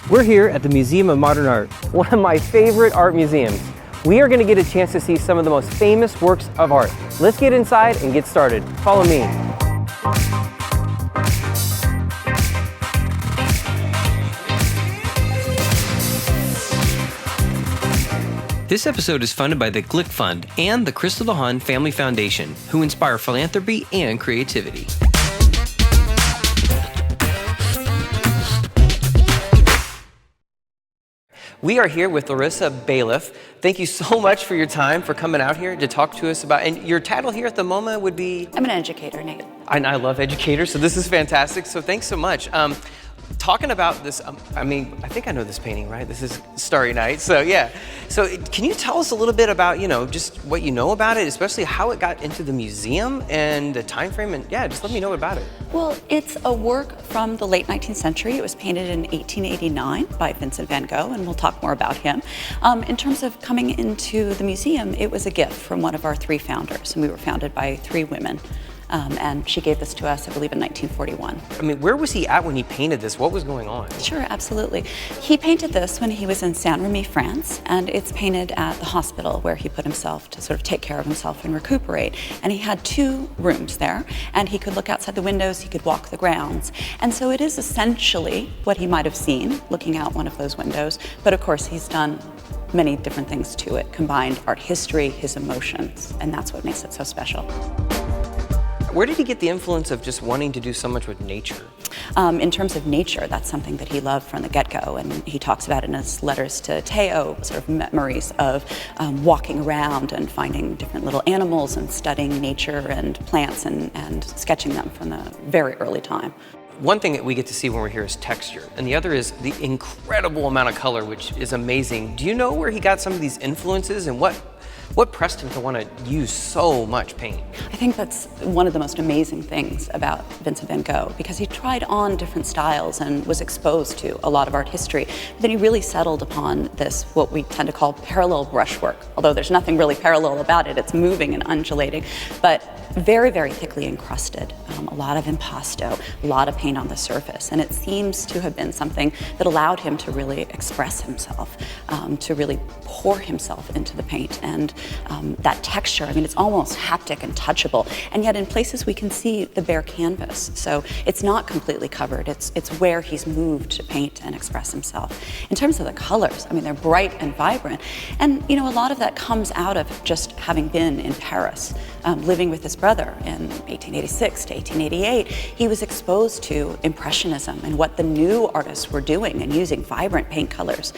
We're here at the Museum of Modern Art, one of my favorite art museums. We are going to get a chance to see some of the most famous works of art. Let's get inside and get started. Follow me. This episode is funded by the Glick Fund and the Crystal DeHaan Family Foundation, who inspire philanthropy and creativity. We are here with Larissa Bailiff. Thank you so much for your time, for coming out here to talk to us about, and your title here at the MoMA would be? I'm an educator, Nate. And I love educators, so this is fantastic. So thanks so much. Talking about this, I think I know this painting, right? This is Starry Night, so yeah. So can you tell us a little bit about, just what you know about it, especially how it got into the museum and the time frame, and yeah, just let me know about it. Well, it's a work from the late 19th century. It was painted in 1889 by Vincent Van Gogh, and we'll talk more about him. In terms of coming into the museum, it was a gift from one of our three founders, and we were founded by three women. And she gave this to us, I believe, in 1941. Where was he at when he painted this? What was going on? Sure, absolutely. He painted this when he was in Saint-Rémy, France, and it's painted at the hospital where he put himself to sort of take care of himself and recuperate. And he had two rooms there, and he could look outside the windows, he could walk the grounds. And so it is essentially what he might have seen looking out one of those windows, but of course he's done many different things to it, combined art history, his emotions, and that's what makes it so special. Where did he get the influence of just wanting to do so much with nature? In terms of nature, that's something that he loved from the get-go, and he talks about it in his letters to Theo, sort of memories of walking around and finding different little animals and studying nature and plants and sketching them from a very early time. One thing that we get to see when we're here is texture, and the other is the incredible amount of color, which is amazing. Do you know where he got some of these influences and what pressed him to want to use so much paint? I think that's one of the most amazing things about Vincent van Gogh, because he tried on different styles and was exposed to a lot of art history. But then he really settled upon this, what we tend to call parallel brushwork, although there's nothing really parallel about it. It's moving and undulating, but very, very thickly encrusted. A lot of impasto, a lot of paint on the surface. And it seems to have been something that allowed him to really express himself, to really pour himself into the paint. And that texture, it's almost haptic and touchable. And yet in places we can see the bare canvas. So it's not completely covered. It's where he's moved to paint and express himself. In terms of the colors, they're bright and vibrant. And a lot of that comes out of just having been in Paris, living with his brother in 1886 to 1888. He was exposed to Impressionism and what the new artists were doing and using vibrant paint colors.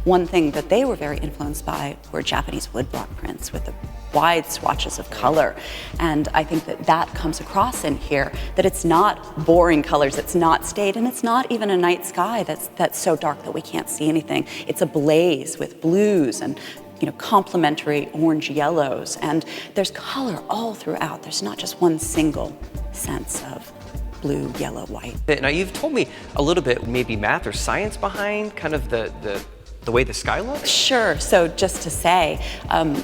One thing that they were very influenced by were Japanese woodblock prints with the wide swatches of color. And I think that comes across in here, that it's not boring colors, it's not staid, and it's not even a night sky that's so dark that we can't see anything. It's ablaze with blues and complementary orange yellows, and there's color all throughout. There's not just one single sense of blue, yellow, white. Now you've told me a little bit, maybe math or science behind kind of the way the sky looks? Sure. So just to say,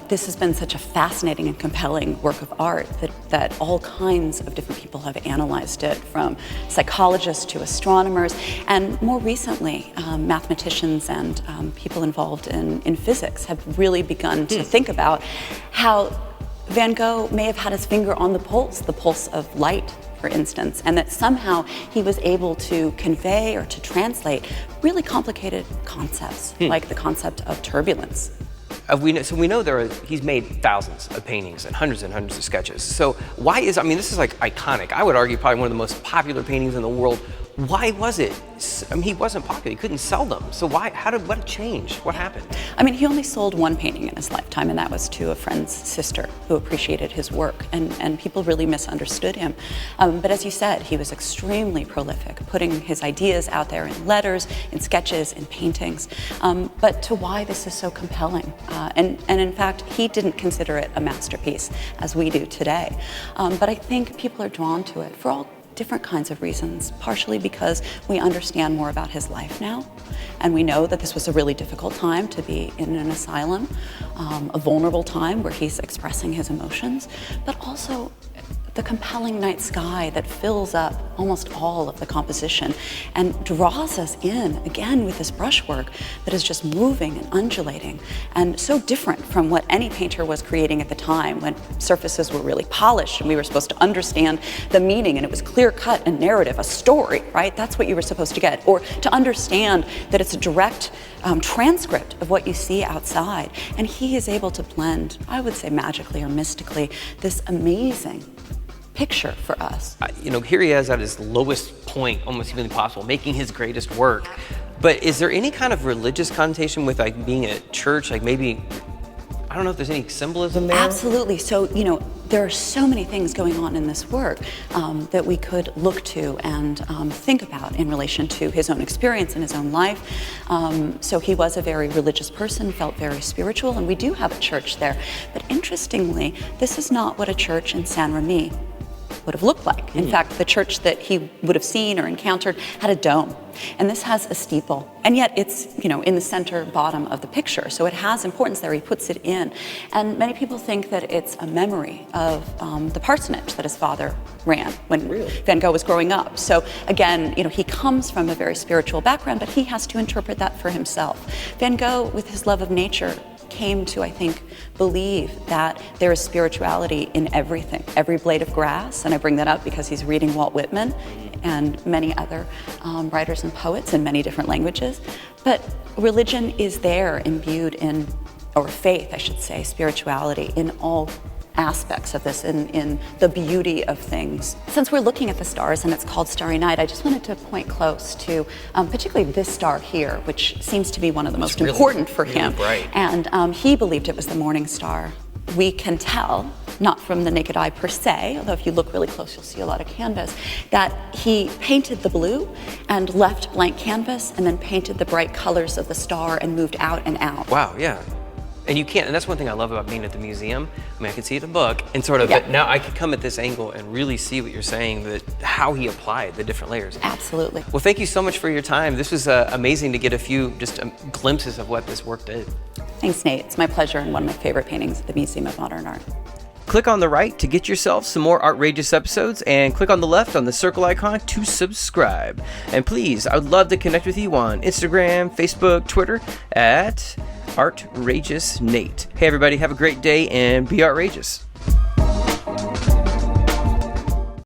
this has been such a fascinating and compelling work of art that all kinds of different people have analyzed it, from psychologists to astronomers, and more recently, mathematicians and people involved in physics have really begun to think about how Van Gogh may have had his finger on the pulse of light, for instance, and that somehow he was able to convey or to translate really complicated concepts, like the concept of turbulence. We know he's made thousands of paintings and hundreds of sketches. So why this is like iconic. I would argue probably one of the most popular paintings in the world. Why was it? He wasn't popular. He couldn't sell them. So what changed? What happened? He only sold one painting in his lifetime, and that was to a friend's sister who appreciated his work, and people really misunderstood him. But as you said, he was extremely prolific, putting his ideas out there in letters, in sketches, in paintings. But to why this is so compelling. And in fact, he didn't consider it a masterpiece as we do today. But I think people are drawn to it for all different kinds of reasons, partially because we understand more about his life now, and we know that this was a really difficult time to be in an asylum, a vulnerable time where he's expressing his emotions, but also the compelling night sky that fills up almost all of the composition and draws us in, again, with this brushwork that is just moving and undulating, and so different from what any painter was creating at the time, when surfaces were really polished and we were supposed to understand the meaning, and it was clear-cut and narrative, a story, right? That's what you were supposed to get, or to understand that it's a direct transcript of what you see outside. And he is able to blend, I would say magically or mystically, this amazing picture for us. Here he is at his lowest point, almost humanly possible, making his greatest work. But is there any kind of religious connotation with like being at church? Like maybe, I don't know if there's any symbolism there? Absolutely. So, there are so many things going on in this work that we could look to and think about in relation to his own experience in his own life. So he was a very religious person, felt very spiritual, and we do have a church there. But interestingly, this is not what a church in Saint-Rémy would have looked like. In fact, the church that he would have seen or encountered had a dome. And this has a steeple. And yet it's, in the center bottom of the picture. So it has importance there. He puts it in. And many people think that it's a memory of the parsonage that his father ran when Van Gogh was growing up. So again, he comes from a very spiritual background, but he has to interpret that for himself. Van Gogh, with his love of nature, came to, I think, believe that there is spirituality in everything, every blade of grass, and I bring that up because he's reading Walt Whitman and many other writers and poets in many different languages. But religion is there imbued in, or faith, I should say, spirituality in all aspects of this, in the beauty of things. Since we're looking at the stars and it's called Starry Night, I just wanted to point close to particularly this star here, which seems to be one of the most important for him. Bright. And he believed it was the morning star. We can tell, not from the naked eye per se, although if you look really close you'll see a lot of canvas, that he painted the blue and left blank canvas and then painted the bright colors of the star and moved out and out. Wow, yeah. And you can't, and that's one thing I love about being at the museum. I mean, I can see the book and sort of, but now I can come at this angle and really see what you're saying, that how he applied the different layers. Absolutely. Well, thank you so much for your time. This was amazing to get a few just glimpses of what this work did. Thanks, Nate. It's my pleasure and one of my favorite paintings at the Museum of Modern Art. Click on the right to get yourself some more Artrageous episodes, and click on the left on the circle icon to subscribe. And please, I would love to connect with you on Instagram, Facebook, Twitter at Artrageous Nate. Hey everybody, have a great day and be outrageous.